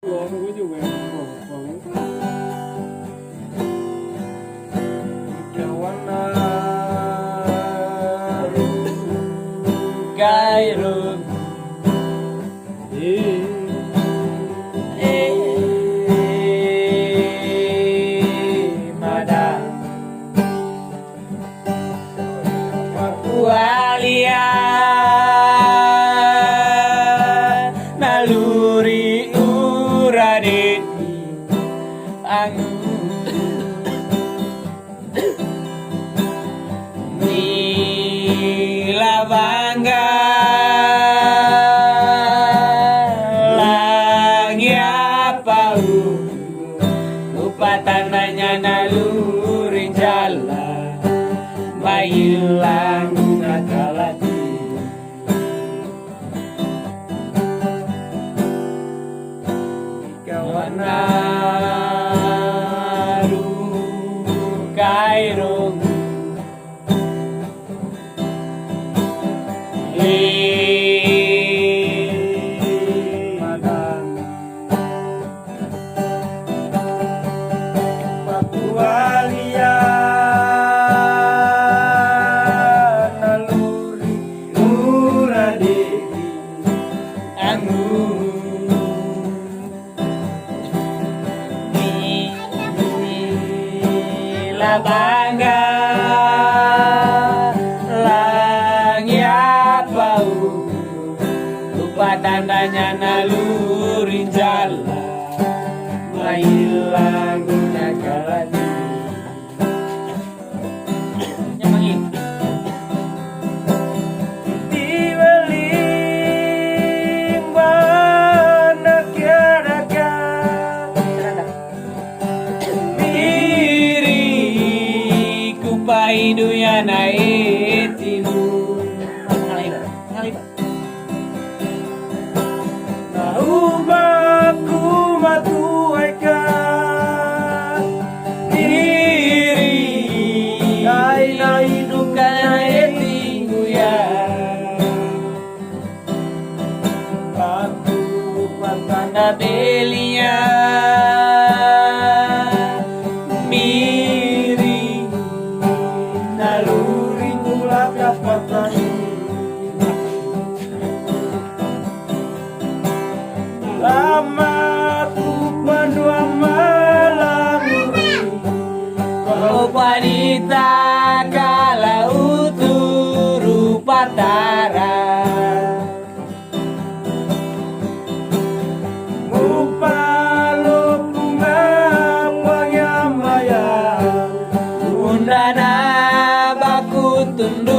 Gue juga kawana Kairun Madang Walia naluri uradeki angu nila bangga langya pau lupa tandanya naluri jalan mailang nakalati kawanaru kairung madang Papualia naluri uradeki angu nila bangga langya pau lupa tandanya naluri jalan mailang nakalati nyamangin Tibeling mana kiadaka diri kupaidu ya naetinu Naumaku matuaika diri Aina hidup kaetingu ya Aku tanda belia miri naluri kulak kapatan Lama ku pandua malam kau wanita kala uturu patara Upalo bunga panyamaya undana baku tundu